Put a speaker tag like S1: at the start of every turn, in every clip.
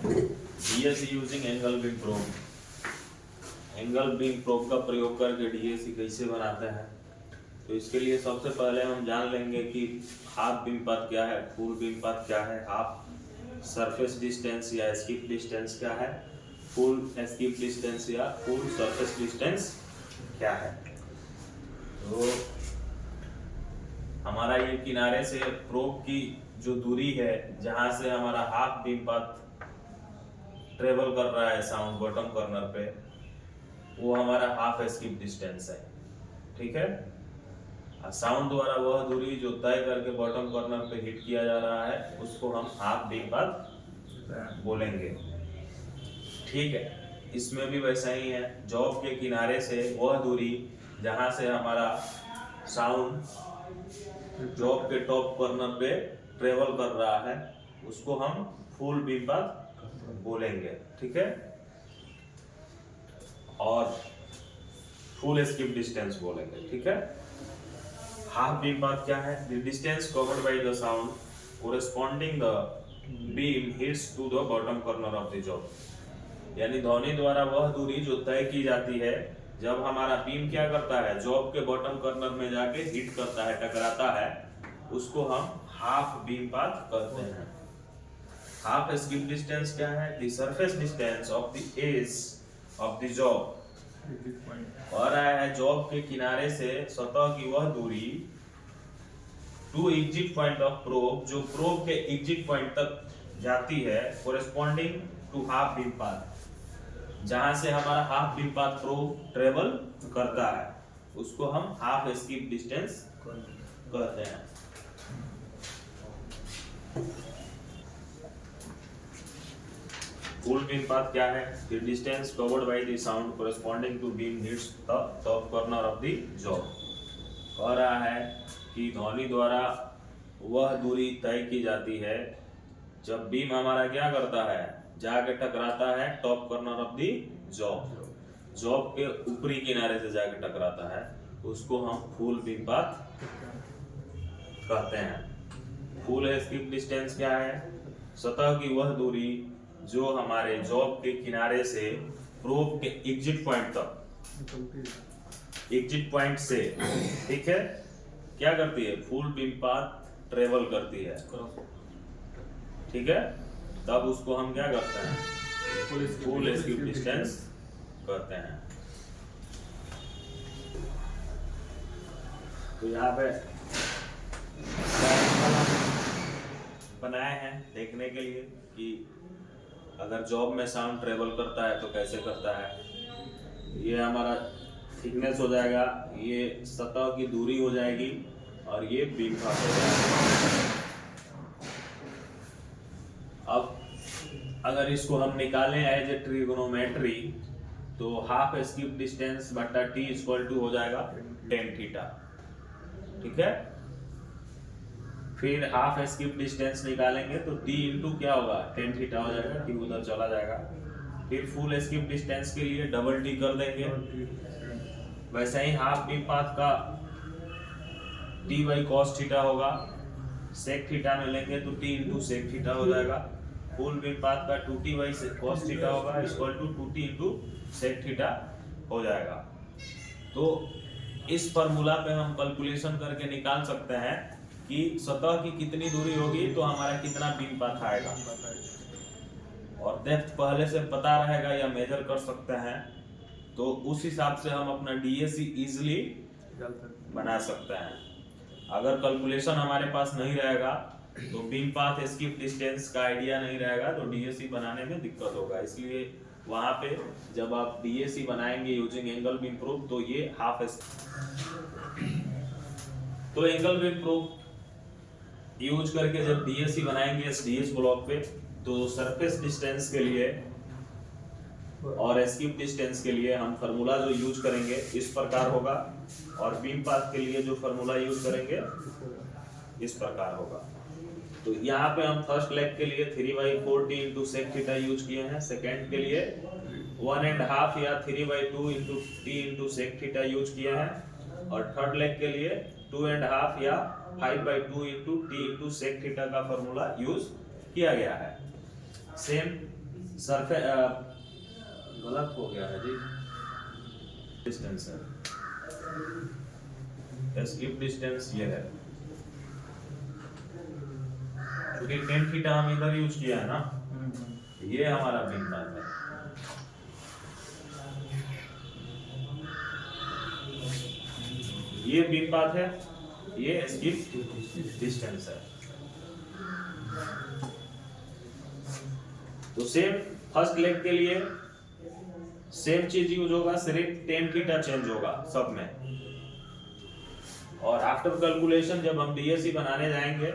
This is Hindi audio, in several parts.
S1: DAC using angle beam probe. Angle beam probe का प्रयोग करके डीएसी कैसे बनाते हैं, तो इसके लिए सबसे पहले हम जान लेंगे कि हाफ बीम पाथ क्या है, फुल बीम पाथ क्या है, हाफ सरफेस डिस्टेंस या एस्केप डिस्टेंस क्या है, फुल एस्केप डिस्टेंस या फुल सरफेस डिस्टेंस क्या है। तो हमारा ये किनारे से प्रोब की जो दूरी है, जहां से हमारा हाफ बीम पाथ ट्रेवल कर रहा है साउंड बॉटम कॉर्नर पे, वो हमारा हाफ एस्केप डिस्टेंस है। ठीक है, साउंड द्वारा वह दूरी जो तय करके बॉटम कॉर्नर पे हिट किया जा रहा है, उसको हम हाफ बीम पाथ बोलेंगे। ठीक है, इसमें भी वैसा ही है। जॉब के किनारे से वह दूरी जहां से हमारा साउंड जॉब के टॉप कॉर्नर पे ट्रेवल कर रहा है, उसको हम फुल बीम पाथ बोलेंगे। ठीक है, और फुल एस्केप डिस्टेंस बोलेंगे। ठीक है, हाफ बीम पाथ क्या है? The distance covered by the sound corresponding the beam hits to the bottom corner of the job. यानी ध्वनि द्वारा वह दूरी जो तय की जाती है जब हमारा बीम क्या करता है, जॉब के बॉटम कॉर्नर में जाके हिट करता है, टकराता है, उसको हम हाफ बीम पाथ कहते हैं। हाफ एस्केप डिस्टेंस क्या है? The surface distance of the edge of the job. कह रहा है जॉब के किनारे से सतह की वह दूरी to exit point of probe, जो प्रोब के एग्जिट पॉइंट तक जाती है, corresponding to half beam path, जहां से हमारा half beam path probe travel करता है, उसको हम हाफ एस्केप डिस्टेंस कहते हैं। फुल बीम पाथ क्या है? The distance covered by the sound corresponding to beam hits the top corner of the job. कह रहा है कि ध्वनि द्वारा वह दूरी तय की जाती है जब बीम हमारा क्या करता है, जाके टकराता है top corner of the job. Job के ऊपरी किनारे से जाके टकराता है, उसको हम फुल बीम पाथ कहते हैं। फुल एस्केप डिस्टेंस क्या है? सतह की वह दूरी जो हमारे जॉब के किनारे से प्रोब के एग्जिट पॉइंट तक, एग्जिट पॉइंट से, ठीक है, क्या करती है? फुल बीम पाथ ट्रेवल करती है। ठीक है, तब उसको हम क्या करते हैं? फुल एस्केप डिस्टेंस कहते हैं। तो यहाँ पे बनाए हैं देखने के लिए कि अगर जॉब में साउंड ट्रेवल करता है तो कैसे करता है। ये हमारा थिकनेस हो जाएगा, ये सतह की दूरी हो जाएगी, और ये बीम पाथ हो जाएगा। अब अगर इसको हम निकालें एज ए ट्रिगोनोमेट्री, तो हाफ एस्केप डिस्टेंस बटा टी इक्वल टू हो जाएगा टेन थीटा। ठीक है, फिर हाफ एस्केप डिस्टेंस निकालेंगे तो टी इंटू क्या होगा, टेन थीटा हो जाएगा, टी उधर चला जाएगा। फिर फुल एस्केप डिस्टेंस के लिए डबल टी कर देंगे। वैसे ही हाफ बीम पाथ का टी बाई कॉस थीटा होगा, सेक थीटा में लेंगे तो टी इंटू सेक थीटा हो जाएगा। फुल बीम पाथ का 2t बाई कॉस थीटा होगा equal to 2t into sec theta हो जाएगा। तो इस फॉर्मूला पे हम कैलकुलेशन करके निकाल सकते हैं कि सतह की कितनी दूरी होगी तो हमारा कितना बीम पाथ आएगा, और डेप्थ पहले से पता रहेगा या मेजर कर सकते हैं, तो उस हिसाब से हम अपना डीएसी इजीली बना सकते हैं। अगर कैलकुलेशन हमारे पास नहीं रहेगा तो बीम पाथ एस्केप डिस्टेंस का आइडिया नहीं रहेगा, तो डीएसी बनाने में दिक्कत होगा। इसलिए वहां पे जब आप डीएसी बनाएंगे यूजिंग एंगल बीम प्रोब, तो ये हाफ तो एंगल बीम प्रोब यूज करके जब डीएसी बनाएंगे इस डीएस ब्लॉक पे, तो सरफेस डिस्टेंस के लिए और एस्केप डिस्टेंस के लिए हम फार्मूला जो यूज करेंगे इस प्रकार होगा, और बीम पाथ के लिए जो फार्मूला यूज करेंगे इस प्रकार होगा। तो यहाँ पे हम फर्स्ट लेग के लिए 3/4 T into sec theta use किए हैं, सेकेंड के लिए 1.5 या 3/2 into T into sec theta use किए हैं, और थर्ड लेग के लिए 2.5 या 5/2 into T into sec theta का फॉर्मूला यूज किया गया है। सेम सरफे गलत हो गया है जी, डिस्टेंस है, एस्केप डिस्टेंस ये है, क्योंकि टेन थीटा हम इधर यूज किया है ना, ये हमारा बीम पाथ है। ये बीम पाथ है, ये एस्केप डिस्टेंस है। तो सेम फर्स्ट लेग के लिए सेम चीज यूज होगा, सिर्फ टेन थीटा चेंज होगा सब में। और आफ्टर कैलकुलेशन जब हम डीएसी बनाने जाएंगे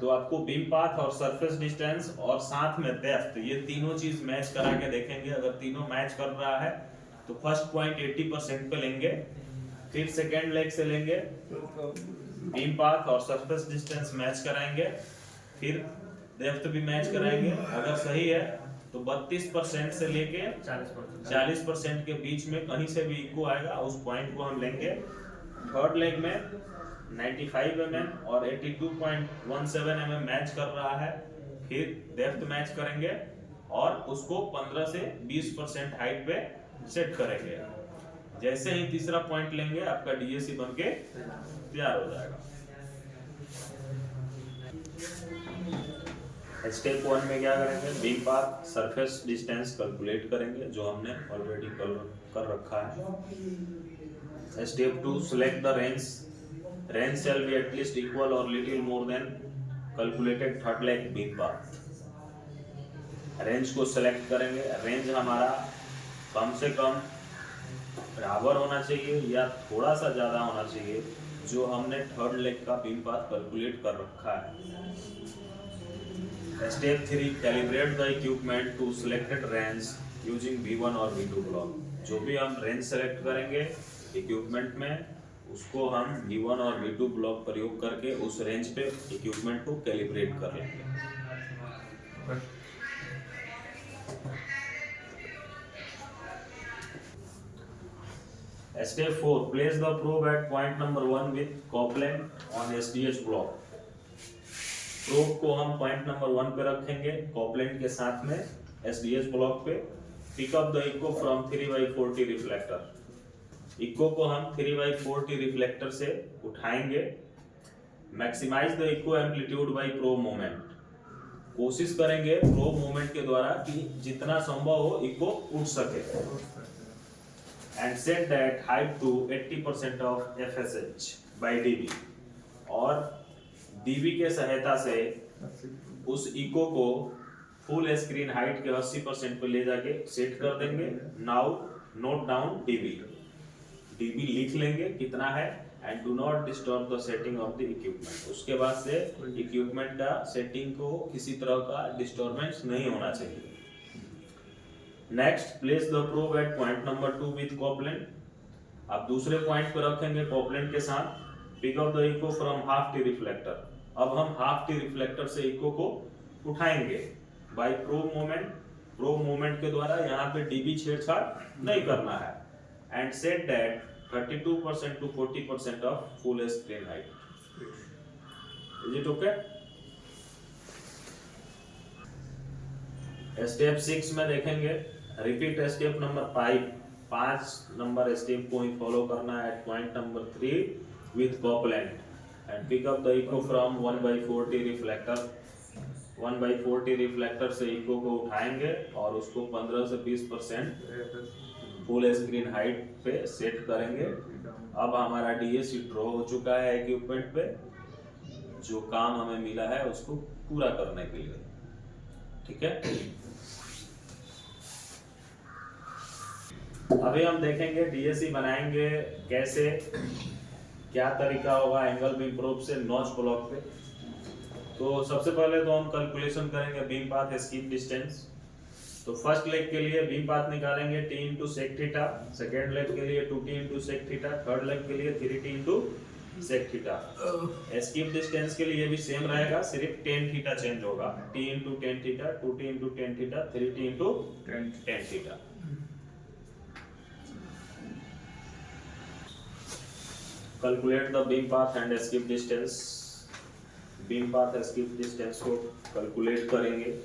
S1: तो आपको बीम पाथ और सरफेस डिस्टेंस और साथ में डेप्थ, ये तीनों चीज मैच करा के देखेंगे। अगर तीनों मैच कर रहा है तो फर्स्ट पॉइंट 80% पे लेंगे, फिर सेकेंड लेग से लेंगे, बीम पाथ और सरफेस डिस्टेंस मैच कराएंगे, फिर डेप्थ भी मैच कराएंगे। अगर सही है तो 32% से लेके 40% के बीच में कहीं से भी इक्वल आएगा, उस पॉइंट को हम लेंगे। थर्ड लेग में 95 mm और 82.17 mm मैच कर रहा है, फिर डेप्थ मैच करेंगे और उसको 15 से 20% हाइट पे सेट करेंगे। जैसे ही तीसरा पॉइंट लेंगे आपका डीएसी बनके तैयार हो जाएगा। स्टेप 1 में क्या करेंगे, beam path surface distance calculate करेंगे जो हमने ऑलरेडी कर रखा है। Step 2, select the range, range shall be at least equal or little more than calculated third leg beam path. Range को सिलेक्ट करेंगे, रेंज हमारा कम से कम बराबर होना चाहिए या थोड़ा सा ज्यादा होना चाहिए जो हमने थर्ड लेग का बीम पाथ कैलकुलेट कर रखा है। Step 3, calibrate the equipment to selected range using V1 और V2 ब्लॉक। जो भी हम रेंज सेलेक्ट करेंगे इक्विपमेंट में, उसको हम V1 और V2 ब्लॉक प्रयोग करके उस रेंज पे इक्विपमेंट को कैलिब्रेट कर लेंगे। Step 4, place the probe at point number 1 with couplant on SDH block। Probe को हम पॉइंट नंबर 1 पे रखेंगे कॉपलेंट के साथ में SDH ब्लॉक पे। Pick up the echo from 3/40 reflector. Echo को हम 3/40 रिफ्लेक्टर से उठाएंगे। Maximise the echo amplitude by probe moment. कोशिश करेंगे प्रोब मोमेंट के द्वारा कि जितना संभव हो इको उठ सके। And set that height to 80% of FSH by dB। और dB के सहायता से उस इको को फुल स्क्रीन हाइट के 80% पे ले जाके सेट कर देंगे। नाउ नोट डाउन dB लिख लेंगे कितना है, and do not disturb the setting of the equipment. उसके बाद से इक्विपमेंट का सेटिंग को किसी तरह का डिस्टर्बेंस नहीं होना चाहिए। Next, place the probe at point number 2 with कॉपलेंट। आप दूसरे पॉइंट पर रखेंगे कॉपलेंट के साथ। Pick up the echo from half T reflector. अब हम हाफ टी रिफ्लेक्टर से इको को उठाएंगे bye probe movement. Probe moment के द्वारा यहाँ पे dB छेड़छाड़ नहीं करना है। And set that 32% to 40% of full screen height. Is it okay? Step 6 में देखेंगे, repeat step number 5 number step को ही फॉलो करना है eight point number 3 with कॉपलेंट। And pick up the echo from 1/40 reflector. 1/40 reflector से इको को उठाएंगे और उसको 15 से 20% फुल स्क्रीन हाइट पे सेट करेंगे। अब हमारा डीएसी ड्रॉ हो चुका है इक्विपमेंट पे, जो काम हमें मिला है उसको पूरा करने के लिए। ठीक है, अभी हम देखेंगे डीएसी बनाएंगे कैसे, क्या तरीका होगा एंगल बीम प्रोब से नॉच ब्लॉक पे। तो सबसे पहले तो हम कैलकुलेशन करेंगे बीम पाथ स्कीप डिस्टेंस। तो फर्स्ट लेग के लिए बीम पाथ निकालेंगे T into sec theta, second leg के लिए 2T into sec theta, third leg के लिए 3T into sec theta. Skip distance के लिए भी सेम रहेगा, सिर्फ 10 थीटा चेंज होगा। T into 10 theta, 2T into 10 theta, 3T into 10 theta. Calculate the beam path and skip distance. Beam path skip distance को कैलकुलेट करेंगे।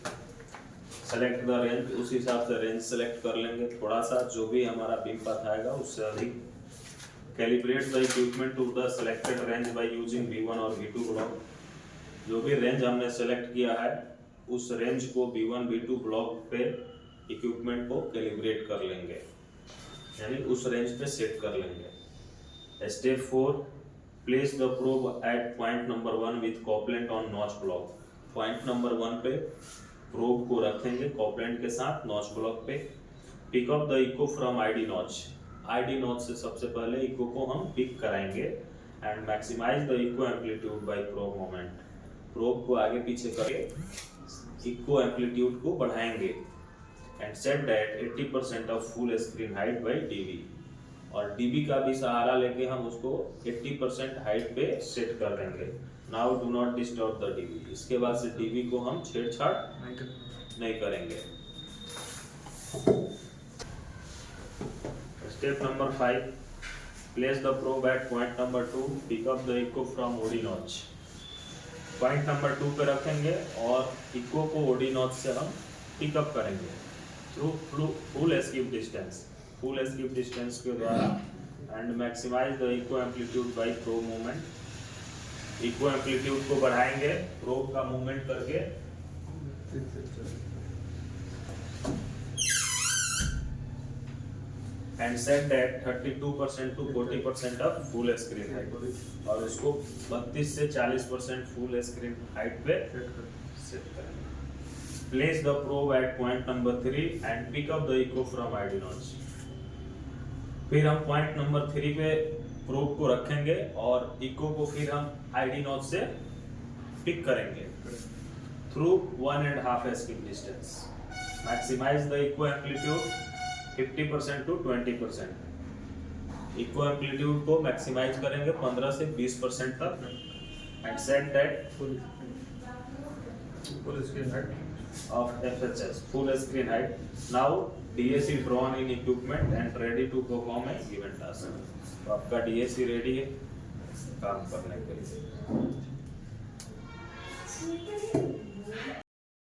S1: सेलेक्ट द रेंज, उस हिसाब से रेंज सेलेक्ट कर लेंगे। थोड़ा सा जो भी हमारा बीम पाथ आएगा उससे अधिक। Calibrate the equipment to the selected range by using V1 और V2 ब्लॉक। जो भी रेंज हमने सेलेक्ट किया है उस रेंज को V1 V2 ब्लॉक पे इक्विपमेंट को कैलिब्रेट कर लेंगे, यानी उस रेंज पे सेट कर लेंगे। Step 4, place the probe at point number 1 with couplant on notch block. Point number 1 पे प्रोब को रखेंगे कॉपलेंट के साथ नॉच ब्लॉक पे। Pick up the echo from ID notch. ID notch से सबसे पहले इको को हम पिक कराएंगे and maximise the echo amplitude by probe movement. Probe को आगे पीछे करके इको एम्पलीट्यूड को बढ़ाएंगे and set that 80% of full screen height bye dB. और डीबी का भी सहारा लेके हम उसको 80% हाइट पे सेट कर देंगे। Now do not disturb the dB. इसके बाद से डीबी को हम छेड़छाड़ नहीं करेंगे। Step number 5, place the probe at point number 2, pick up the echo from OD notch. Point number 2 पे रखेंगे और इको को ओडी नॉच से हम पिकअप करेंगे through full skip distance. Full skip distance के द्वारा and maximise the echo amplitude by probe movement. Echo amplitude को बढ़ाएंगे प्रोब का मूवमेंट करके and set that 32% to 40% of full screen height. और उसको 32 से 40% फुल स्क्रीन हाइट पे सेट करेंगे। Place the probe at point number 3 and pick up the echo from ID notch. फिर हम पॉइंट नंबर 3 पे प्रोब को रखेंगे और इको को फिर हम आईडी नॉच से पिक करेंगे through 1.5 skip distance. Maximise the echo amplitude 50% to 20%। Echo amplitude को मैक्सिमाइज करेंगे 15 से 20% तक and set that full screen height of FHS, full screen height. Now DAC drawn in equipment and ready to perform a given task. तो आपका DAC रेडी है काम करने के लिए।